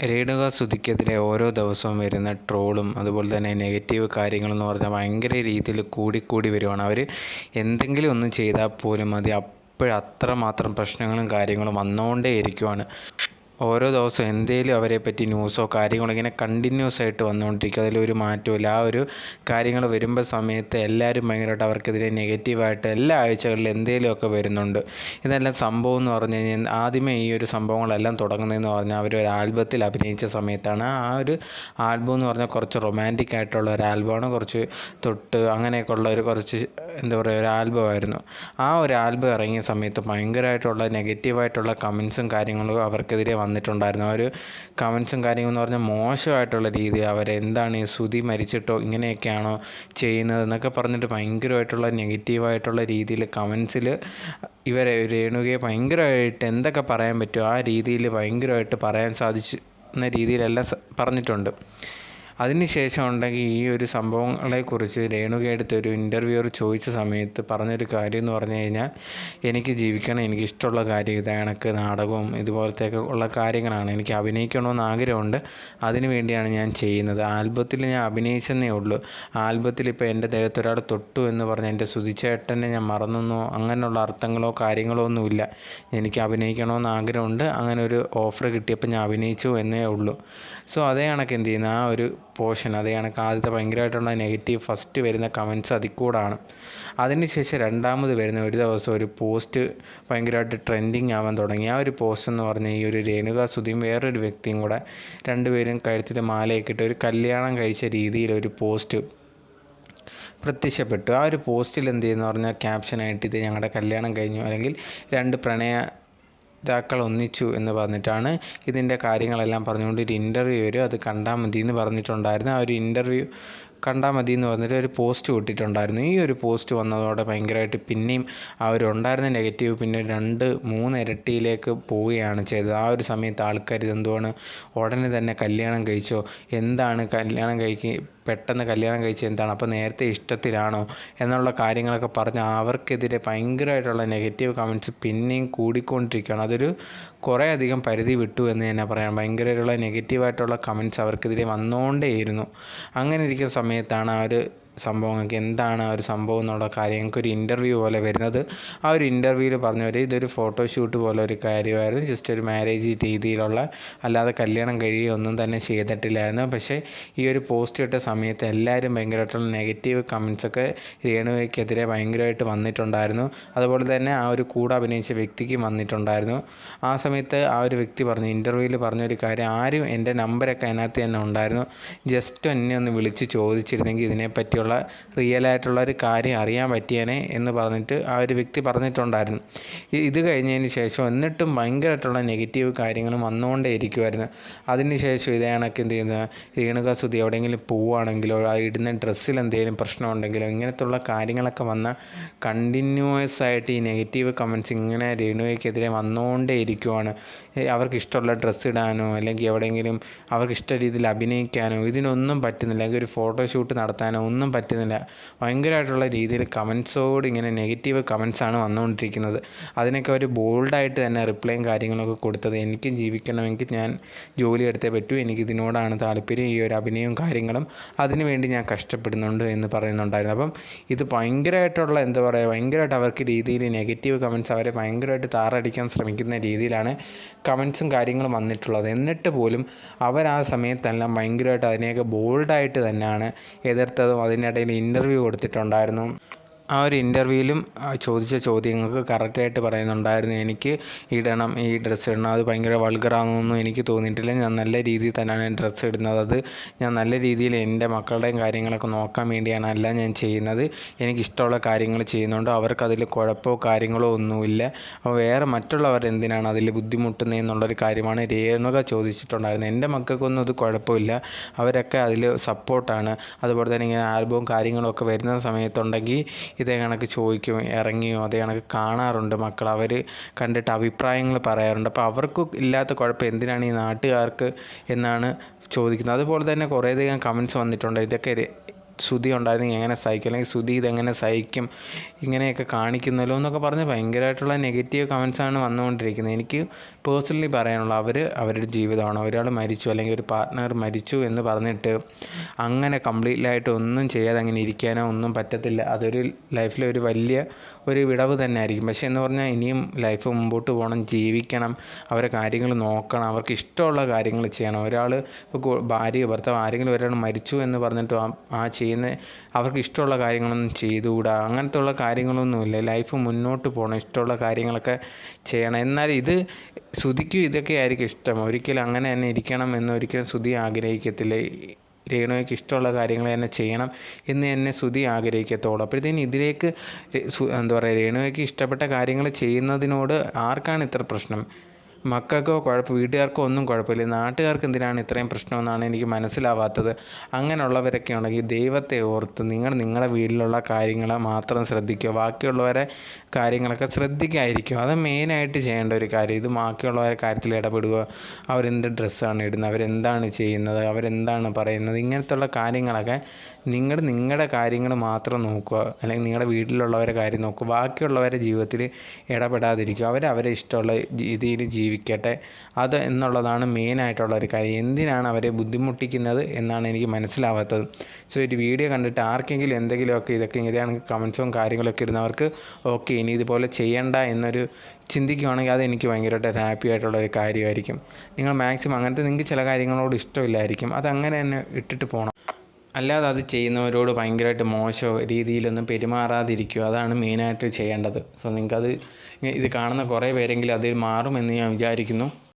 രേണുക സുധിക്കെതിരെ ഓരോ ദിവസവും വരുന്ന ട്രോളും അതുപോലെ തന്നെ നെഗറ്റീവ് കാര്യങ്ങളെന്ന് പറഞ്ഞാൽ ഭയങ്കര രീതിയിൽ കൂടിക്കൂടി വരുവാണ്. അവർ എന്തെങ്കിലും ഒന്ന് ചെയ്താൽ പോലും അത് അത്രമാത്രം പ്രശ്നങ്ങളും കാര്യങ്ങളും വന്നുകൊണ്ടേ ഇരിക്കുവാണ്. ഓരോ ദിവസവും എന്തെങ്കിലും അവരെ പറ്റി ന്യൂസോ കാര്യങ്ങളോ ഇങ്ങനെ കണ്ടിന്യൂസ് ആയിട്ട് വന്നുകൊണ്ടിരിക്കും. അതിലൊരു മാറ്റമില്ല. ആ ഒരു കാര്യങ്ങൾ വരുമ്പോൾ സമയത്ത് എല്ലാവരും ഭയങ്കരമായിട്ട് അവർക്കെതിരെ നെഗറ്റീവായിട്ട് എല്ലാ ആഴ്ചകളിലും എന്തെങ്കിലുമൊക്കെ വരുന്നുണ്ട്. ഇതെല്ലാം സംഭവം എന്ന് പറഞ്ഞു കഴിഞ്ഞാൽ ആദ്യമേ ഈ ഒരു സംഭവങ്ങളെല്ലാം തുടങ്ങുന്നതെന്ന് പറഞ്ഞാൽ അവരൊരു ആൽബത്തിൽ അഭിനയിച്ച സമയത്താണ്. ആ ഒരു ആൽബം എന്ന് പറഞ്ഞാൽ കുറച്ച് റൊമാൻറ്റിക് ആയിട്ടുള്ള ഒരു ആൽബമാണ്. കുറച്ച് തൊട്ട് അങ്ങനെയൊക്കെ ഉള്ള ഒരു കുറച്ച് എന്താ പറയുക ഒരു ആൽബമായിരുന്നു. ആ ഒരു ആൽബം ഇറങ്ങിയ സമയത്ത് ഭയങ്കരമായിട്ടുള്ള നെഗറ്റീവായിട്ടുള്ള കമൻസും കാര്യങ്ങളും അവർക്കെതിരെ വന്നിട്ടുണ്ടായിരുന്നു. ആ ഒരു കമൻസും കാര്യങ്ങളെന്ന് പറഞ്ഞാൽ മോശമായിട്ടുള്ള രീതി, അവരെന്താണ് ഈ ശ്രുതി മരിച്ചിട്ടോ ഇങ്ങനെയൊക്കെയാണോ ചെയ്യുന്നതെന്നൊക്കെ പറഞ്ഞിട്ട് ഭയങ്കരമായിട്ടുള്ള നെഗറ്റീവായിട്ടുള്ള രീതിയിൽ കമൻസിൽ ഇവരെ രേണുകയെ ഭയങ്കരമായിട്ട് എന്തൊക്കെ പറയാൻ പറ്റുമോ ആ രീതിയിൽ ഭയങ്കരമായിട്ട് പറയാൻ സാധിക്കുന്ന രീതിയിലെല്ലാം പറഞ്ഞിട്ടുണ്ട്. അതിനുശേഷം ഉണ്ടെങ്കിൽ ഈ ഒരു സംഭവങ്ങളെക്കുറിച്ച് രേണുകയെടുത്ത് ഒരു ഇൻ്റർവ്യൂവർ ചോദിച്ച സമയത്ത് പറഞ്ഞൊരു കാര്യം എന്ന് പറഞ്ഞു കഴിഞ്ഞാൽ, എനിക്ക് ജീവിക്കണം, എനിക്കിഷ്ടമുള്ള കാര്യം ഇത് കണക്ക് നാടകവും ഇതുപോലത്തെയൊക്കെ ഉള്ള കാര്യങ്ങളാണ്. എനിക്ക് അഭിനയിക്കണമെന്ന് ആഗ്രഹമുണ്ട്, അതിനു വേണ്ടിയാണ് ഞാൻ ചെയ്യുന്നത്. ആൽബത്തിൽ ഞാൻ അഭിനയിച്ചെന്നേ ഉള്ളൂ. ആൽബത്തിൽ ഇപ്പോൾ എൻ്റെ ദേഹത്ത് ഒരാൾ തൊട്ടു എന്ന് പറഞ്ഞ് എൻ്റെ സുധിച്ചേട്ടനെ ഞാൻ മറന്നെന്നോ അങ്ങനെയുള്ള അർത്ഥങ്ങളോ കാര്യങ്ങളോ ഒന്നുമില്ല. എനിക്ക് അഭിനയിക്കണമെന്ന് ആഗ്രഹമുണ്ട്, അങ്ങനെ ഒരു ഓഫർ കിട്ടിയപ്പോൾ ഞാൻ അഭിനയിച്ചു എന്നേ ഉള്ളൂ. സോ അതേ കണക്ക് എന്ത് ചെയ്യുന്ന ആ ഒരു പോർഷൻ, അതേ കണക്ക് ആദ്യത്തെ ഭയങ്കരമായിട്ടുള്ള നെഗറ്റീവ് ഫസ്റ്റ് വരുന്ന കമൻറ്റ്സ് അതിൽ കൂടാണ്. അതിനുശേഷം രണ്ടാമത് വരുന്ന ഒരു ദിവസം ഒരു പോസ്റ്റ് ഭയങ്കരമായിട്ട് ട്രെൻഡിങ് ആവാൻ തുടങ്ങി. ആ ഒരു പോസ്റ്റ് എന്ന് പറഞ്ഞാൽ ഈ ഒരു രേണുക സുധിയും വേറൊരു വ്യക്തിയും കൂടെ രണ്ടുപേരും കഴുത്തിൽ മാലയൊക്കെ ഇട്ട് ഒരു കല്യാണം കഴിച്ച രീതിയിലൊരു പോസ്റ്റ് പ്രത്യക്ഷപ്പെട്ടു. ആ ഒരു പോസ്റ്റിൽ എന്ത് ചെയ്യുന്നു പറഞ്ഞാൽ ക്യാപ്ഷനായിട്ട് ഇത് ഞങ്ങളുടെ കല്യാണം കഴിഞ്ഞു, അല്ലെങ്കിൽ രണ്ട് പ്രണയതാക്കൾ ഒന്നിച്ചു എന്ന് പറഞ്ഞിട്ടാണ് ഇതിൻ്റെ കാര്യങ്ങളെല്ലാം പറഞ്ഞുകൊണ്ട് ഒരു ഇൻ്റർവ്യൂ വരും. അത് കണ്ടാൽ മതി എന്ന് പറഞ്ഞിട്ടുണ്ടായിരുന്നു. ആ ഒരു ഇൻ്റർവ്യൂ കണ്ടാൽ മതി എന്ന് പറഞ്ഞിട്ട് ഒരു പോസ്റ്റ് വിട്ടിട്ടുണ്ടായിരുന്നു. ഈ ഒരു പോസ്റ്റ് വന്നതോടെ ഭയങ്കരമായിട്ട് പിന്നെയും ആ ഒരു ഉണ്ടായിരുന്ന നെഗറ്റീവ് പിന്നെ 2-3 ഇരട്ടിയിലേക്ക് പോവുകയാണ് ചെയ്തത്. ആ ഒരു സമയത്ത് ആൾക്കാർ ഇതെന്തുവാണ് ഉടനെ തന്നെ കല്യാണം കഴിച്ചോ, എന്താണ് പെട്ടെന്ന് കല്യാണം കഴിച്ചത് എന്താണ്, അപ്പോൾ നേരത്തെ ഇഷ്ടത്തിലാണോ എന്നുള്ള കാര്യങ്ങളൊക്കെ പറഞ്ഞ് അവർക്കെതിരെ ഭയങ്കരമായിട്ടുള്ള നെഗറ്റീവ് കമൻറ്റ്സ് പിന്നെയും കൂടിക്കൊണ്ടിരിക്കുകയാണ്. അതൊരു കുറേ അധികം പരിധി വിട്ടു എന്ന് തന്നെ പറയാം. ഭയങ്കരമായിട്ടുള്ള നെഗറ്റീവായിട്ടുള്ള കമൻറ്റ്സ് അവർക്കെതിരെ വന്നുകൊണ്ടേയിരുന്നു. അങ്ങനെ ഇരിക്കുന്ന സമയത്താണ് ആ ഒരു സംഭവങ്ങൾക്ക് എന്താണ് ആ ഒരു സംഭവം എന്നുള്ള കാര്യങ്ങൾക്ക് ഒരു ഇൻ്റർവ്യൂ പോലെ വരുന്നത്. ആ ഒരു ഇൻ്റർവ്യൂവിൽ പറഞ്ഞവർ ഇതൊരു ഫോട്ടോഷൂട്ട് പോലെ ഒരു കാര്യമായിരുന്നു, ജസ്റ്റ് ഒരു മാരേജ് രീതിയിലുള്ള, അല്ലാതെ കല്യാണം കഴിയുകയൊന്നും തന്നെ ചെയ്തിട്ടില്ലായിരുന്നു. പക്ഷേ ഈ ഒരു പോസ്റ്റ് ഇട്ട സമയത്ത് എല്ലാവരും ഭയങ്കരമായിട്ടുള്ള നെഗറ്റീവ് കമൻസൊക്കെ രേണുകയ്ക്കെതിരെ ഭയങ്കരമായിട്ട് വന്നിട്ടുണ്ടായിരുന്നു. അതുപോലെ തന്നെ ആ ഒരു കൂടെ അഭിനയിച്ച വ്യക്തിക്കും വന്നിട്ടുണ്ടായിരുന്നു. ആ സമയത്ത് ആ ഒരു വ്യക്തി ഇൻ്റർവ്യൂവിൽ പറഞ്ഞൊരു കാര്യം, ആരും എൻ്റെ നമ്പരൊക്കെ അതിനകത്ത് തന്നെ ഉണ്ടായിരുന്നു, ജസ്റ്റ് എന്നെ ഒന്ന് വിളിച്ച് ചോദിച്ചിരുന്നെങ്കിൽ ഇതിനെപ്പറ്റിയുള്ള റിയലായിട്ടുള്ള ഒരു കാര്യം അറിയാൻ പറ്റിയേനെ എന്ന് പറഞ്ഞിട്ട് ആ ഒരു വ്യക്തി പറഞ്ഞിട്ടുണ്ടായിരുന്നു. ഇത് കഴിഞ്ഞതിന് ശേഷം എന്നിട്ടും ഭയങ്കരമായിട്ടുള്ള നെഗറ്റീവ് കാര്യങ്ങളും വന്നുകൊണ്ടേ ഇരിക്കുമായിരുന്നു. അതിന് ശേഷം ഇതേ കണക്ക് എന്ത് ചെയ്യുന്നത്, രേണുക സുധി എവിടെയെങ്കിലും പോവുകയാണെങ്കിലോ ആ ഇടുന്ന ഡ്രസ്സിൽ എന്തെങ്കിലും പ്രശ്നമുണ്ടെങ്കിലോ ഇങ്ങനത്തുള്ള കാര്യങ്ങളൊക്കെ വന്ന കണ്ടിന്യൂസ് ആയിട്ട് ഈ നെഗറ്റീവ് കമൻറ്റ്സ് ഇങ്ങനെ രേണുകയ്ക്കെതിരെ വന്നുകൊണ്ടേ ഇരിക്കുവാണ്. അവർക്ക് ഇഷ്ടമുള്ള ഡ്രസ്സ് ഇടാനോ അല്ലെങ്കിൽ എവിടെയെങ്കിലും അവർക്ക് ഇഷ്ട രീതിയിൽ അഭിനയിക്കാനോ ഇതിനൊന്നും പറ്റുന്നില്ല, അല്ലെങ്കിൽ ഒരു ഫോട്ടോഷൂട്ട് നടത്താനോ ഒന്നും പറ്റുന്നില്ല. ഭയങ്കരമായിട്ടുള്ള രീതിയിൽ കമൻസോട് ഇങ്ങനെ നെഗറ്റീവ് കമൻസാണ് വന്നുകൊണ്ടിരിക്കുന്നത്. അതിനൊക്കെ ഒരു ബോൾഡായിട്ട് തന്നെ റിപ്ലൈയും കാര്യങ്ങളൊക്കെ കൊടുത്തത്, എനിക്കും ജീവിക്കണമെങ്കിൽ ഞാൻ ജോലി എടുത്തേ പറ്റൂ, എനിക്കിതിനോടാണ് താല്പര്യം, ഈ ഒരു അഭിനയവും കാര്യങ്ങളും അതിനുവേണ്ടി ഞാൻ കഷ്ടപ്പെടുന്നുണ്ട് എന്ന് പറയുന്നുണ്ടായിരുന്നു. അപ്പം ഇത് ഭയങ്കരമായിട്ടുള്ള എന്താ പറയുക, ഭയങ്കരമായിട്ട് അവർക്ക് രീതിയിൽ നെഗറ്റീവ് കമൻസ് അവരെ ഭയങ്കരമായിട്ട് താറടിക്കാൻ ശ്രമിക്കുന്ന രീതിയിലാണ് കമൻസും കാര്യങ്ങളും വന്നിട്ടുള്ളത്. എന്നിട്ട് പോലും അവർ ആ സമയത്തെല്ലാം ഭയങ്കരമായിട്ട് അതിനെയൊക്കെ ബോൾഡായിട്ട് തന്നെയാണ് എതിർത്തതും അതിനിടയിൽ ഇൻ്റർവ്യൂ കൊടുത്തിട്ടുണ്ടായിരുന്നു. ആ ഒരു ഇൻ്റർവ്യൂവിലും ചോദിച്ച ചോദ്യങ്ങൾക്ക് കറക്റ്റായിട്ട് പറയുന്നുണ്ടായിരുന്നു, എനിക്ക് ഇടണം, ഈ ഡ്രസ്സ് ഇടണം, അത് ഭയങ്കര വൾഗറാണെന്നൊന്നും എനിക്ക് തോന്നിയിട്ടില്ല, ഞാൻ നല്ല രീതിയിൽ തന്നെയാണ് ഡ്രസ്സ് ഇടുന്നത്, അത് ഞാൻ നല്ല രീതിയിൽ എൻ്റെ മക്കളുടെയും കാര്യങ്ങളൊക്കെ നോക്കാൻ വേണ്ടിയാണ് അല്ല ഞാൻ ചെയ്യുന്നത്, എനിക്കിഷ്ടമുള്ള കാര്യങ്ങൾ ചെയ്യുന്നുണ്ട്, അവർക്കതിൽ കുഴപ്പമോ കാര്യങ്ങളോ ഒന്നുമില്ല, അപ്പോൾ വേറെ മറ്റുള്ളവർ എന്തിനാണ് അതിൽ ബുദ്ധിമുട്ടുന്നതെന്നുള്ളൊരു കാര്യമാണ് രേണുക ചോദിച്ചിട്ടുണ്ടായിരുന്നത്. എൻ്റെ മക്കൾക്കൊന്നും അത് കുഴപ്പമില്ല, അവരൊക്കെ അതിൽ സപ്പോർട്ടാണ്. അതുപോലെ തന്നെ ഇങ്ങനെ ആൽബവും കാര്യങ്ങളൊക്കെ വരുന്ന സമയത്തുണ്ടെങ്കിൽ ഇതേ കണക്ക് ചോദിക്കും, ഇറങ്ങിയോ, അതേ കണക്ക് കാണാറുണ്ട് മക്കൾ, അവർ കണ്ടിട്ട് അഭിപ്രായങ്ങൾ പറയാറുണ്ട്. അപ്പോൾ അവർക്ക് ഇല്ലാത്ത കുഴപ്പം എന്തിനാണ് ഈ നാട്ടുകാർക്ക് എന്നാണ് ചോദിക്കുന്നത്. അതുപോലെ തന്നെ കുറേയധികം കമൻറ്റ്സ് വന്നിട്ടുണ്ട്, ഇതൊക്കെ ശ്രുതി ഉണ്ടായിരുന്നെങ്കിൽ എങ്ങനെ സഹിക്കും, അല്ലെങ്കിൽ ശ്രുതി ഇതെങ്ങനെ സഹിക്കും, ഇങ്ങനെയൊക്കെ കാണിക്കുന്നല്ലോ എന്നൊക്കെ പറഞ്ഞ് ഭയങ്കരമായിട്ടുള്ള നെഗറ്റീവ് കമൻസാണ് വന്നുകൊണ്ടിരിക്കുന്നത്. എനിക്ക് പേഴ്സണലി പറയാനുള്ളത്, അവരുടെ ജീവിതമാണ്. ഒരാൾ മരിച്ചു അല്ലെങ്കിൽ ഒരു പാർട്ട്ണർ മരിച്ചു എന്ന് പറഞ്ഞിട്ട് അങ്ങനെ കംപ്ലീറ്റ്ലായിട്ട് ഒന്നും ചെയ്യാതെ അങ്ങനെ ഇരിക്കാനോ ഒന്നും പറ്റത്തില്ല. അതൊരു ലൈഫിലെ ഒരു വലിയ ഒരു വിടവ് തന്നെ ആയിരിക്കും. പക്ഷേ എന്ന് പറഞ്ഞാൽ ഇനിയും ലൈഫ് മുമ്പോട്ട് പോകണം, ജീവിക്കണം, അവരെ കാര്യങ്ങൾ നോക്കണം, അവർക്ക് ഇഷ്ടമുള്ള കാര്യങ്ങൾ ചെയ്യണം. ഒരാൾ ഇപ്പോൾ ഭാര്യ ഭർത്താവ് ആരെങ്കിലും ഒരാൾ മരിച്ചു എന്ന് പറഞ്ഞിട്ട് ആ ചെയ്യുന്ന അവർക്ക് ഇഷ്ടമുള്ള കാര്യങ്ങളൊന്നും ചെയ്തുകൂടാ. അങ്ങനത്തെ ഉള്ള കാര്യങ്ങളൊന്നുമില്ല. ലൈഫ് മുന്നോട്ട് പോകണം, ഇഷ്ടമുള്ള കാര്യങ്ങളൊക്കെ ചെയ്യണം. എന്നാൽ ഇത് ശ്രുതിക്കും ഇതൊക്കെ ആയിരിക്കും ഇഷ്ടം. ഒരിക്കലും അങ്ങനെ തന്നെ ഇരിക്കണം എന്ന് ഒരിക്കലും ശ്രുതി ആഗ്രഹിക്കത്തില്ല. രേണുവയ്ക്ക് ഇഷ്ടമുള്ള കാര്യങ്ങൾ തന്നെ ചെയ്യണം എന്ന് തന്നെ ശ്രുതി ആഗ്രഹിക്കത്തുള്ളൂ. അപ്പോഴത്തേന് ഇതിലേക്ക് എന്താ പറയുക, രേണുവയ്ക്ക് ഇഷ്ടപ്പെട്ട കാര്യങ്ങൾ ചെയ്യുന്നതിനോട് ആർക്കാണ് ഇത്ര പ്രശ്നം? മക്കൾക്കോ വീട്ടുകാർക്കോ ഒന്നും കുഴപ്പമില്ല, നാട്ടുകാർക്ക് എന്തിനാണ് ഇത്രയും പ്രശ്നമെന്നാണ് എനിക്ക് മനസ്സിലാവാത്തത്. അങ്ങനെയുള്ളവരൊക്കെ ഉണ്ടെങ്കിൽ ദൈവത്തെ ഓർത്ത് നിങ്ങളുടെ വീട്ടിലുള്ള കാര്യങ്ങൾ മാത്രം ശ്രദ്ധിക്കുക. ബാക്കിയുള്ളവരെ കാര്യങ്ങളൊക്കെ ശ്രദ്ധിക്കാതിരിക്കും. അത് മെയിനായിട്ട് ചെയ്യേണ്ട ഒരു കാര്യം. ഇത് ബാക്കിയുള്ളവരെ കാര്യത്തിൽ ഇടപെടുക, അവരെന്ത് ഡ്രസ്സാണ് ഇടുന്നത്, അവരെന്താണ് ചെയ്യുന്നത്, അവരെന്താണ് പറയുന്നത്, ഇങ്ങനത്തുള്ള കാര്യങ്ങളൊക്കെ നിങ്ങളുടെ കാര്യങ്ങൾ മാത്രം നോക്കുക. അല്ലെങ്കിൽ നിങ്ങളുടെ വീട്ടിലുള്ളവരെ കാര്യം നോക്കുക. ബാക്കിയുള്ളവരുടെ ജീവിതത്തിൽ ഇടപെടാതിരിക്കുക. അവരെ ഇഷ്ടമുള്ള രീതിയിൽ ജീവിക്കട്ടെ. അത് എന്നുള്ളതാണ് മെയിനായിട്ടുള്ള ഒരു കാര്യം. എന്തിനാണ് അവരെ ബുദ്ധിമുട്ടിക്കുന്നത് എന്നാണ് എനിക്ക് മനസ്സിലാവാത്തത്. സോ ഒരു വീഡിയോ കണ്ടിട്ട് ആർക്കെങ്കിലും എന്തെങ്കിലുമൊക്കെ ഇതൊക്കെ ഇങ്ങനെയാണെങ്കിൽ കമൻസും കാര്യങ്ങളൊക്കെ ഇടുന്നവർക്ക് ഓക്കെ ഇനി ഇതുപോലെ ചെയ്യണ്ട എന്നൊരു ചിന്തിക്കുകയാണെങ്കിൽ അതെനിക്ക് ഭയങ്കരമായിട്ട് ഹാപ്പി ആയിട്ടുള്ളൊരു കാര്യമായിരിക്കും. നിങ്ങൾ മാക്സിമം അങ്ങനത്തെ നിങ്ങൾക്ക് ചില കാര്യങ്ങളോട് ഇഷ്ടമില്ലായിരിക്കും, അതങ്ങനെ തന്നെ ഇട്ടിട്ട് പോകണം. അല്ലാതെ അത് ചെയ്യുന്നവരോട് ഭയങ്കരമായിട്ട് മോശമോ രീതിയിലൊന്നും പെരുമാറാതിരിക്കുക. അതാണ് മെയിനായിട്ട് ചെയ്യേണ്ടത്. സോ നിങ്ങൾക്കത് ഇത് കാണുന്ന കുറേ പേരെങ്കിലും അതിൽ മാറുമെന്ന് ഞാൻ വിചാരിക്കുന്നു.